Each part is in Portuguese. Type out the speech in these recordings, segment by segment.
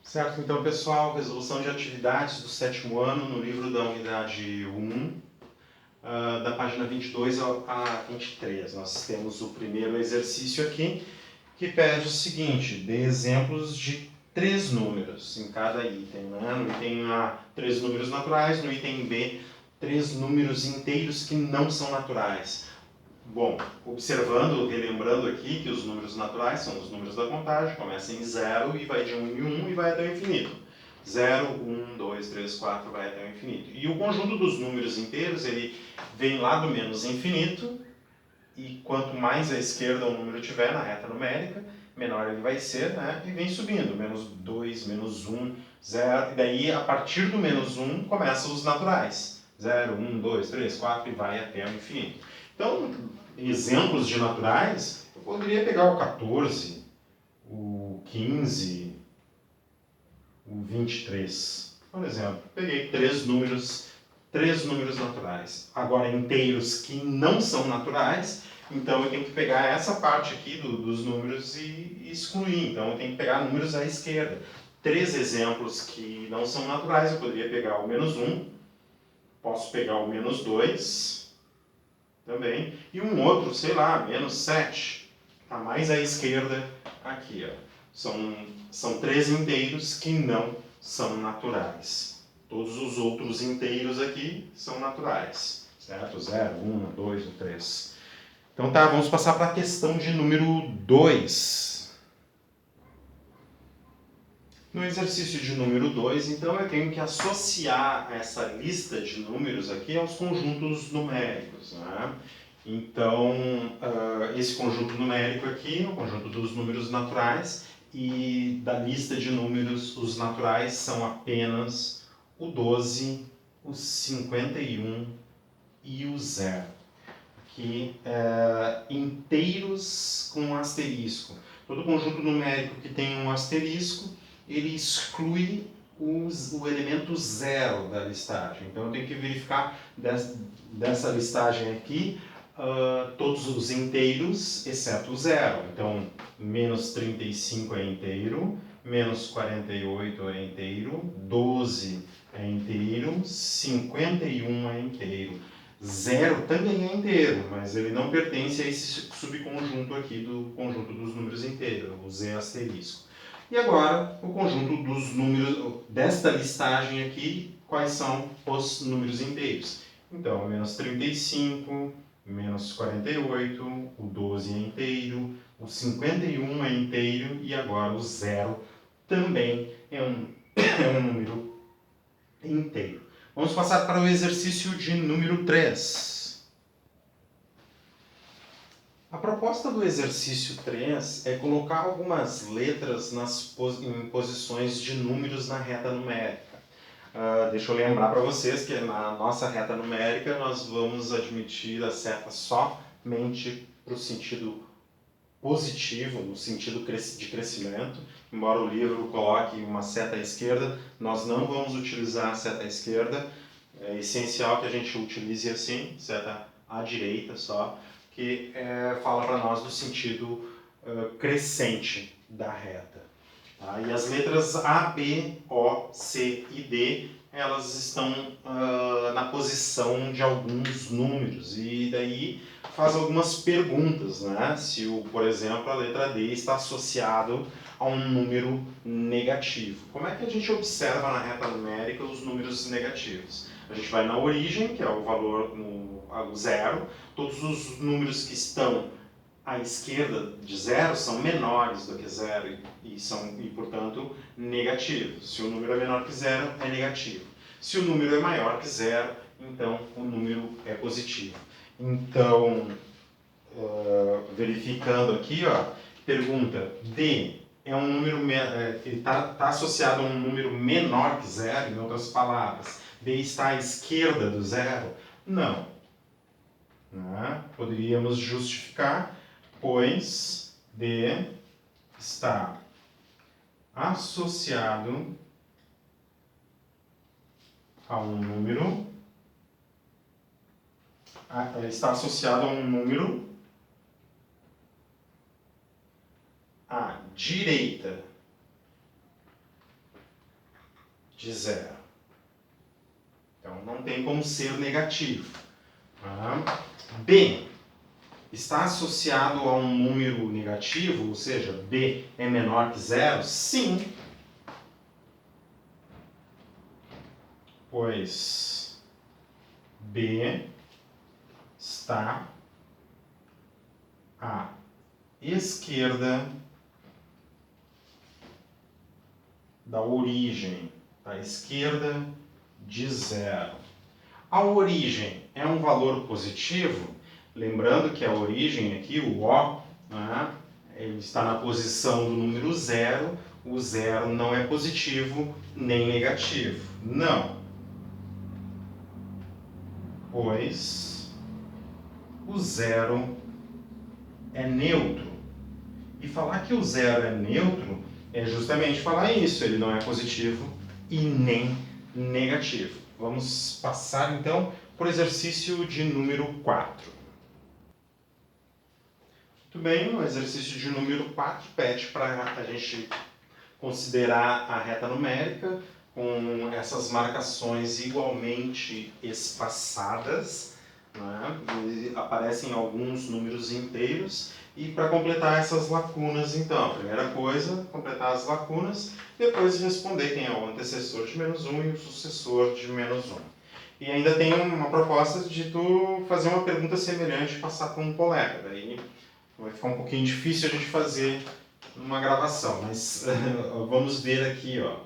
Certo, então pessoal, resolução de atividades do sétimo ano no livro da unidade 1, da página 22 a 23. Nós temos o primeiro exercício aqui, que pede o seguinte: dê exemplos de 3 números em cada item. Né? No item A, 3 números naturais, no item B, 3 números inteiros que não são naturais. Bom, observando, relembrando aqui que os números naturais são os números da contagem, começa em 0 e vai de 1 em 1 e vai até o infinito. 0, 1, 2, 3, 4, vai até o infinito. E o conjunto dos números inteiros, ele vem lá do menos infinito, e quanto mais à esquerda o número tiver na reta numérica, menor ele vai ser, né? E vem subindo, menos 2, menos 1, 0, e daí a partir do menos 1 começam os naturais. 0, 1, 2, 3, 4 e vai até o infinito. Então, exemplos de naturais, eu poderia pegar o 14, o 15, o 23. Por exemplo, peguei três números naturais. Agora, inteiros que não são naturais, então eu tenho que pegar essa parte aqui dos números e excluir. Então eu tenho que pegar números à esquerda. 3 exemplos que não são naturais, eu poderia pegar o menos 1, posso pegar o menos 2, também, e um outro, sei lá, menos 7, está mais à esquerda aqui. Ó. São 3 inteiros que não são naturais. Todos os outros inteiros aqui são naturais, certo? 0, 1, 2, 3. Então tá, vamos passar para a questão de número 2. No exercício de número 2, então, eu tenho que associar essa lista de números aqui aos conjuntos numéricos. Né? Então, esse conjunto numérico aqui, o conjunto dos números naturais, e da lista de números, os naturais são apenas o 12, o 51 e o 0. Aqui, inteiros com asterisco. Todo conjunto numérico que tem um asterisco, ele exclui o elemento 0 da listagem. Então eu tenho que verificar dessa listagem aqui todos os inteiros, exceto o 0. Então, menos 35 é inteiro, menos 48 é inteiro, 12 é inteiro, 51 é inteiro. 0 também é inteiro, mas ele não pertence a esse subconjunto aqui do conjunto dos números inteiros, o Z asterisco. E agora, o conjunto dos números desta listagem aqui, quais são os números inteiros? Então, menos 35, menos 48, o 12 é inteiro, o 51 é inteiro e agora o 0 também é um número inteiro. Vamos passar para o exercício de número 3. A proposta do exercício 3 é colocar algumas letras em posições de números na reta numérica. Deixa eu lembrar para vocês que na nossa reta numérica nós vamos admitir a seta somente para o sentido positivo, no sentido de crescimento. Embora o livro coloque uma seta à esquerda, nós não vamos utilizar a seta à esquerda. É essencial que a gente utilize assim, seta à direita só, que fala para nós do sentido crescente da reta. Tá? E as letras A, B, O, C e D, elas estão na posição de alguns números, e daí faz algumas perguntas, né? Se, por exemplo, a letra D está associado a um número negativo. Como é que a gente observa na reta numérica os números negativos? A gente vai na origem, que é o valor o 0, todos os números que estão à esquerda de 0 são menores do que 0 e, portanto, negativos. Se o número é menor que 0, é negativo. Se o número é maior que 0, então o número é positivo. Então, verificando aqui, ó, pergunta D é um número está associado a um número menor que 0, em outras palavras, D está à esquerda do 0? Não. Poderíamos justificar, pois D está associado a um número à direita de 0. Então, não tem como ser negativo. B está associado a um número negativo, ou seja, B é menor que 0? Sim. Pois B está à esquerda da origem, à esquerda de 0. A origem é um valor positivo, lembrando que a origem aqui, o O, né, ele está na posição do número 0, o 0 não é positivo nem negativo. Não. Pois o 0 é neutro. E falar que o 0 é neutro é justamente falar isso, ele não é positivo e nem negativo. Vamos passar então por exercício de número 4. Muito bem, o exercício de número 4 pede para a gente considerar a reta numérica com essas marcações igualmente espaçadas, né? E aparecem alguns números inteiros. E para completar essas lacunas, então, a primeira coisa, completar as lacunas, depois responder quem é o antecessor de menos 1 e o sucessor de menos 1. E ainda tem uma proposta de tu fazer uma pergunta semelhante e passar para um colega. Daí vai ficar um pouquinho difícil a gente fazer numa gravação, mas vamos ver aqui, ó.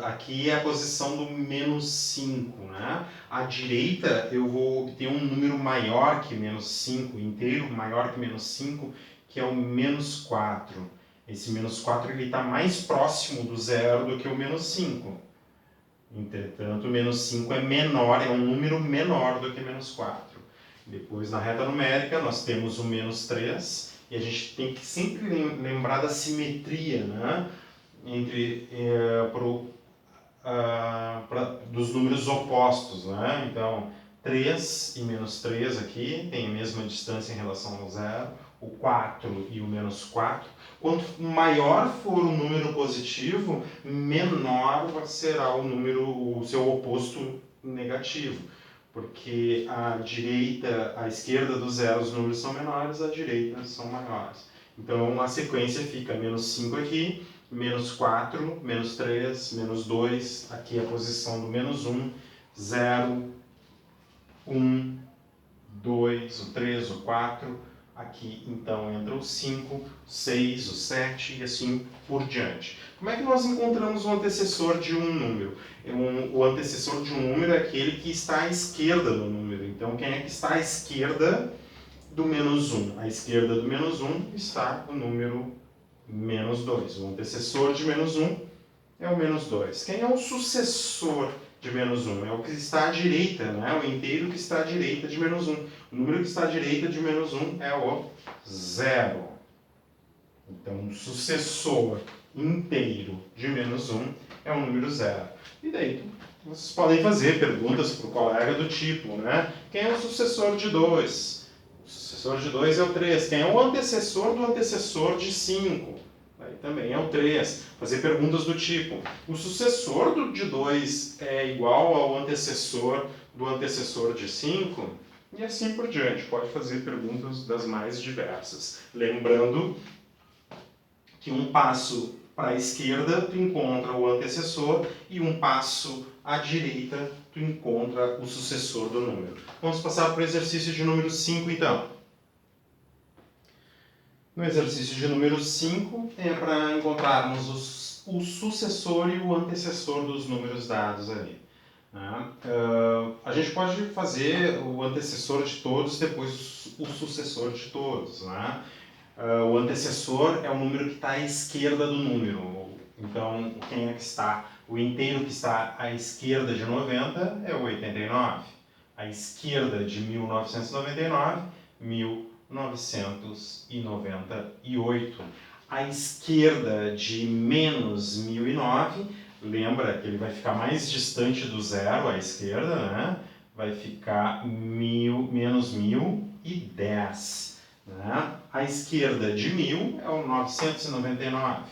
Aqui é a posição do menos 5, né? À direita eu vou obter um número maior que menos 5, inteiro maior que menos 5, que é o menos 4. Esse menos 4 está mais próximo do zero do que o menos 5. Entretanto, o menos 5 é menor, é um número menor do que menos 4. Depois, na reta numérica, nós temos o menos 3, e a gente tem que sempre lembrar da simetria, né? Entre dos números opostos, né? Então, 3 e menos 3 aqui tem a mesma distância em relação ao zero, o 4 e o menos 4. Quanto maior for o número positivo, menor será o seu oposto negativo. Porque à esquerda do zero os números são menores, à direita são maiores. Então, a sequência fica menos 5 aqui, menos 4, menos 3, menos 2, aqui é a posição do menos 1, 0, 1, 2, o 3, o 4, aqui então entra o 5, 6, o 7 e assim por diante. Como é que nós encontramos o antecessor de um número? O antecessor de um número é aquele que está à esquerda do número. Então, quem é que está à esquerda do menos 1? À esquerda do menos 1 está o número menos 2. O antecessor de menos 1 é o menos 2. Quem é o sucessor de menos 1? É o que está à direita, né? O inteiro que está à direita de menos 1. O número que está à direita de menos 1 é o 0. Então, o sucessor inteiro de menos 1 é o número 0. E daí, vocês podem fazer perguntas para o colega do tipo, né? Quem é o sucessor de 2? O sucessor de 2 é o 3. Quem é o antecessor do antecessor de 5? Aí também é o 3. Fazer perguntas do tipo, o sucessor de 2 é igual ao antecessor do antecessor de 5? E assim por diante. Pode fazer perguntas das mais diversas. Lembrando que um passo para a esquerda tu encontra o antecessor e um passo à direita tu encontra o sucessor do número. Vamos passar para o exercício de número 5 então. No exercício de número 5 é para encontrarmos o sucessor e o antecessor dos números dados ali. A gente pode fazer o antecessor de todos, depois o sucessor de todos. Né? O antecessor é o número que está à esquerda do número. Então, quem é que está? O inteiro que está à esquerda de 90 é o 89. À esquerda de 1999, 1998. À esquerda de menos 1009, lembra que ele vai ficar mais distante do zero à esquerda, né? Vai ficar menos 1010. Né? À esquerda de 1000 é o 999.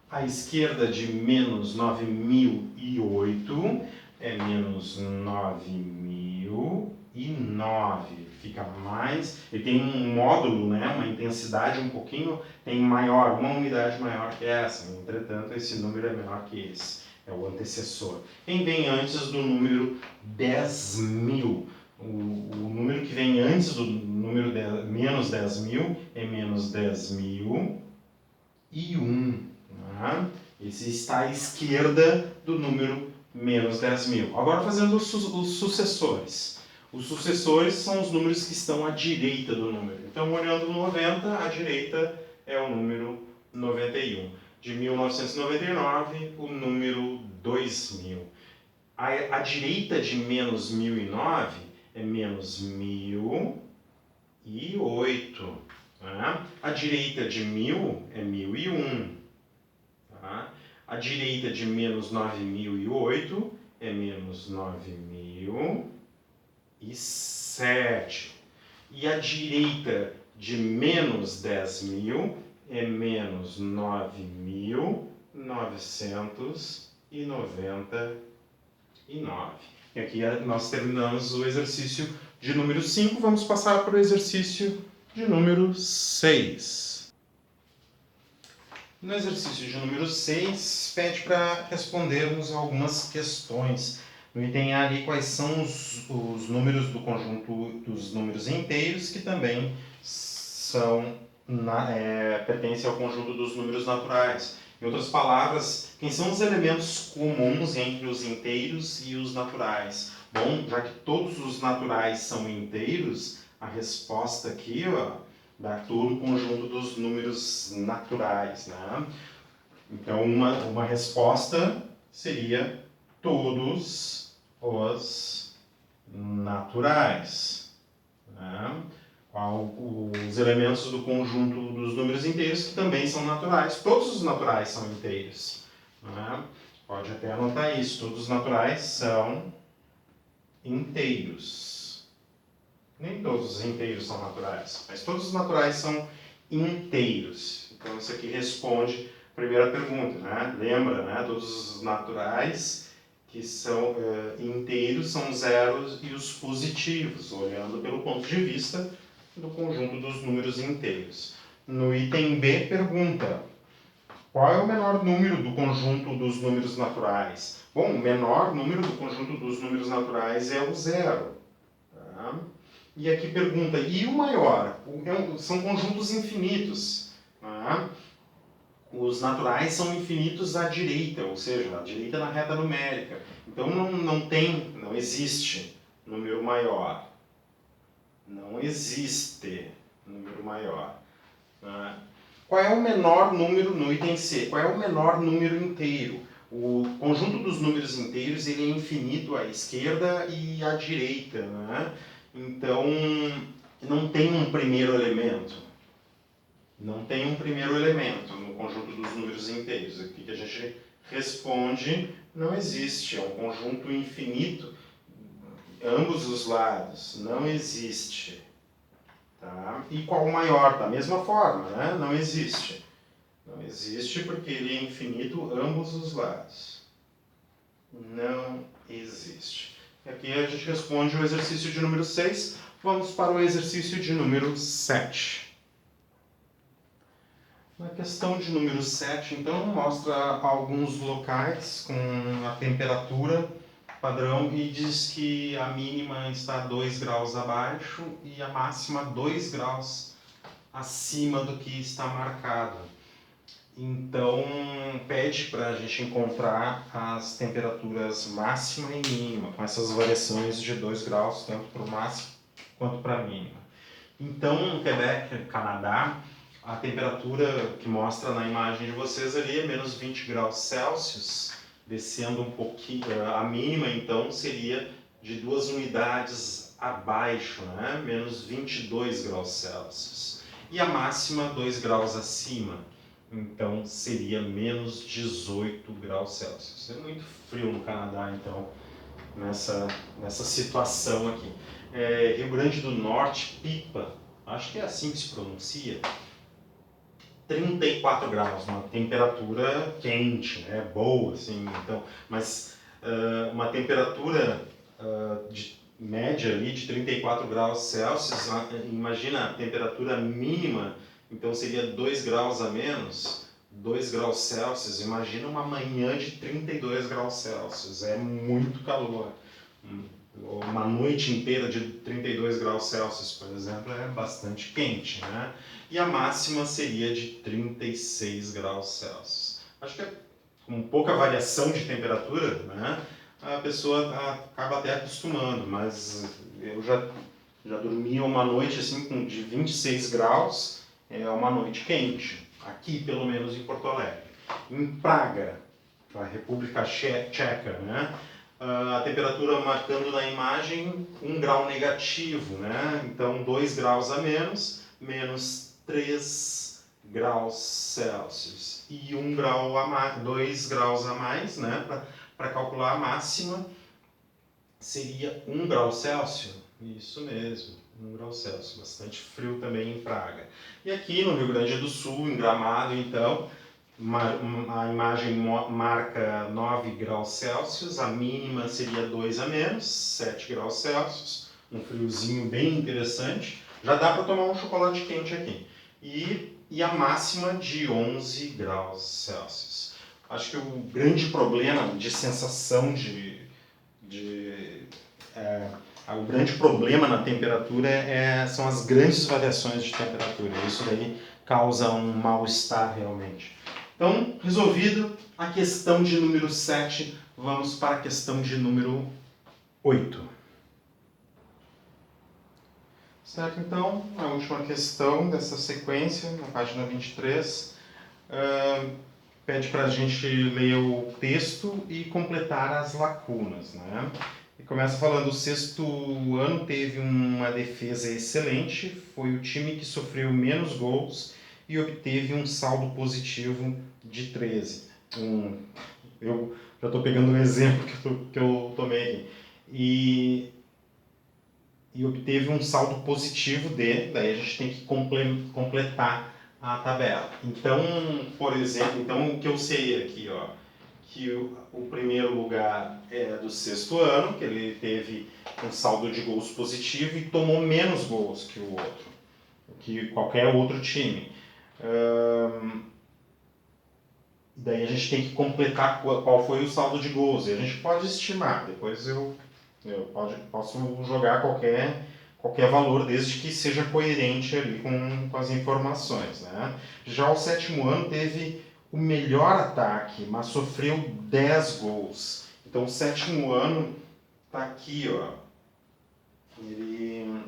à esquerda de menos 9.008 é menos 9.009. Fica mais... Ele tem um módulo, né, uma intensidade um pouquinho tem maior, uma unidade maior que essa. Entretanto, esse número é menor que esse. É o antecessor. Quem vem antes do número 10.000? O número que vem antes do número menos 10.000 é menos 10.001. Tá? Esse está à esquerda do número menos 10.000. Agora fazendo os sucessores. Os sucessores são os números que estão à direita do número. Então, olhando no 90, à direita é o número 91. De 1999, o número 2000. À direita de menos 1009 é menos 1008. Tá? À direita de 1000 é 1001. Tá? À direita de menos 9008 é menos 9007. E à direita de menos 10.000 é menos 9.999. E aqui nós terminamos o exercício de número 5, vamos passar para o exercício de número 6. No exercício de número 6, pede para respondermos algumas questões. No item A ali, quais são os números do conjunto dos números inteiros, que também pertencem ao conjunto dos números naturais. Em outras palavras, quem são os elementos comuns entre os inteiros e os naturais? Bom, já que todos os naturais são inteiros, a resposta aqui, dá todo o conjunto dos números naturais, né? Então, uma resposta seria todos os naturais. Né? Os elementos do conjunto dos números inteiros que também são naturais. Todos os naturais são inteiros. Né? Pode até anotar isso. Todos os naturais são inteiros. Nem todos os inteiros são naturais, mas todos os naturais são inteiros. Então, isso aqui responde a primeira pergunta. Né? Lembra, né? Todos os naturais que são inteiros são zeros e os positivos, olhando pelo ponto de vista do conjunto dos números inteiros. No item B, pergunta: qual é o menor número do conjunto dos números naturais? Bom, o menor número do conjunto dos números naturais é o zero. Tá? E aqui pergunta: e o maior? São conjuntos infinitos. Tá? Os naturais são infinitos à direita, ou seja, à direita na reta numérica. Então não existe número maior. Não existe número maior. Qual é o menor número no item C? Qual é o menor número inteiro? O conjunto dos números inteiros ele é infinito à esquerda e à direita. Né? Então, não tem um primeiro elemento. Não tem um primeiro elemento no conjunto dos números inteiros. Aqui que a gente responde, não existe. É um conjunto infinito, ambos os lados. Não existe. Tá? E qual o maior? Da mesma forma, né? Não existe. Não existe porque ele é infinito, ambos os lados. Não existe. E aqui a gente responde o exercício de número 6. Vamos para o exercício de número 7. Na questão de número 7, então, mostra alguns locais com a temperatura padrão e diz que a mínima está 2 graus abaixo e a máxima 2 graus acima do que está marcado. Então, pede para a gente encontrar as temperaturas máxima e mínima, com essas variações de 2 graus, tanto para o máximo quanto para a mínima. Então, no Quebec, Canadá, a temperatura que mostra na imagem de vocês ali é menos 20 graus Celsius, descendo um pouquinho. A mínima, então, seria de 2 unidades abaixo, né? Menos 22 graus Celsius. E a máxima, 2 graus acima. Então, seria menos 18 graus Celsius. É muito frio no Canadá, então, nessa situação aqui. Rio Grande do Norte, Pipa, acho que é assim que se pronuncia. 34 graus, uma temperatura quente, né? Boa, assim, então, mas uma temperatura de média ali de 34 graus Celsius, imagina a temperatura mínima, então seria 2 graus a menos, 2 graus Celsius, imagina uma manhã de 32 graus Celsius, é muito calor. Uma noite inteira de 32 graus Celsius, por exemplo, é bastante quente, né? E a máxima seria de 36 graus Celsius. Acho que com pouca variação de temperatura, né, a pessoa acaba até acostumando, mas eu já dormi uma noite assim de 26 graus, é uma noite quente, aqui pelo menos em Porto Alegre. Em Praga, a República Tcheca, né, a temperatura marcando na imagem 1 grau negativo, né? Então 2 graus a menos, menos 3 graus Celsius. E 1 grau a mais, 2 graus a mais, né? Para calcular a máxima, seria 1 grau Celsius. Isso mesmo, 1 grau Celsius. Bastante frio também em Praga. E aqui no Rio Grande do Sul, em Gramado, então, a imagem marca 9 graus Celsius, a mínima seria 2 a menos, 7 graus Celsius, um friozinho bem interessante. Já dá para tomar um chocolate quente aqui. E a máxima de 11 graus Celsius. Acho que o grande problema de sensação o grande problema na temperatura são as grandes variações de temperatura. Isso daí causa um mal-estar realmente. Então, resolvido a questão de número 7, vamos para a questão de número 8. Certo, então, a última questão dessa sequência, na página 23, pede para a gente ler o texto e completar as lacunas, né? E começa falando: o sexto ano teve uma defesa excelente, foi o time que sofreu menos gols e obteve um saldo positivo de 13. Eu já estou pegando um exemplo que eu tomei aqui. E obteve um saldo positivo de, daí a gente tem que completar a tabela. Então, por exemplo, o que eu sei aqui, ó, que o primeiro lugar é do sexto ano, que ele teve um saldo de gols positivo e tomou menos gols que o outro, que qualquer outro time. Daí a gente tem que completar qual foi o saldo de gols. E a gente pode estimar, depois eu posso jogar qualquer valor, desde que seja coerente ali com as informações, né? Já o sétimo ano teve o melhor ataque, mas sofreu 10 gols. Então o sétimo ano está aqui, ó. Ele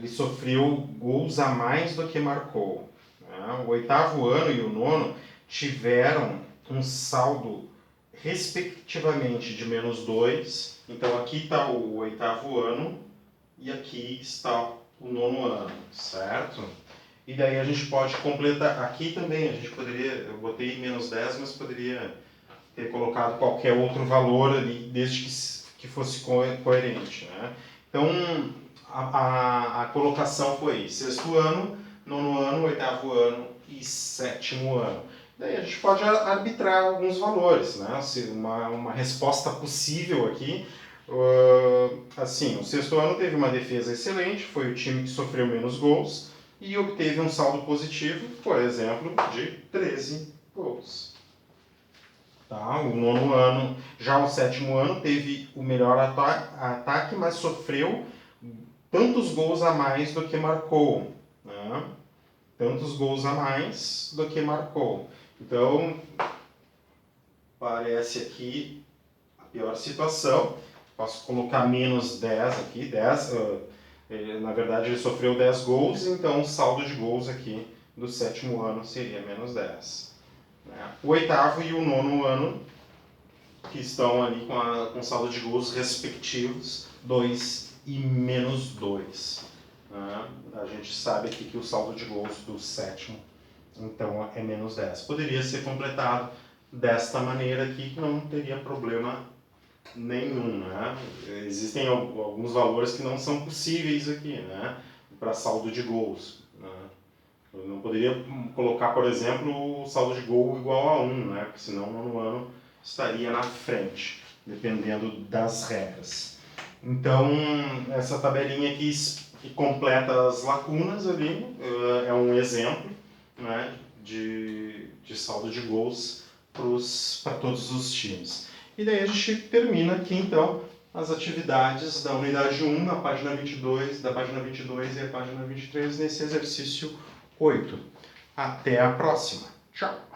sofreu gols a mais do que marcou, né? O oitavo ano e o nono tiveram um saldo respectivamente de menos 2. Então aqui está o oitavo ano e aqui está o nono ano, certo? E daí a gente pode completar, aqui também a gente poderia, eu botei menos 10, mas poderia ter colocado qualquer outro valor ali, desde que fosse coerente, né? Então a colocação foi sexto ano, nono ano, oitavo ano e sétimo ano. Daí a gente pode arbitrar alguns valores, né? Uma resposta possível aqui, assim, o sexto ano teve uma defesa excelente, foi o time que sofreu menos gols e obteve um saldo positivo, por exemplo, de 13 gols. Tá? O nono ano, já o sétimo ano teve o melhor ataque, mas sofreu tantos gols a mais do que marcou, né? Tantos gols a mais do que marcou. Então, parece aqui a pior situação. Posso colocar menos 10 aqui, 10, na verdade ele sofreu 10 gols, então o saldo de gols aqui do sétimo ano seria menos 10. Né? O oitavo e o nono ano, que estão ali com saldo de gols respectivos, 2 e menos 2. Né? A gente sabe aqui que o saldo de gols do sétimo, então, é menos 10. Poderia ser completado desta maneira aqui, que não teria problema nenhum, né? Existem alguns valores que não são possíveis aqui, né? Para saldo de gols, né? Eu não poderia colocar, por exemplo, o saldo de gol igual a 1, né? Porque senão no ano estaria na frente, dependendo das regras. Então, essa tabelinha aqui que completa as lacunas ali é um exemplo, né, de saldo de gols para todos os times. E daí a gente termina aqui, então, as atividades da unidade 1 na página 22, da página 22 e a página 23 nesse exercício 8. Até a próxima. Tchau!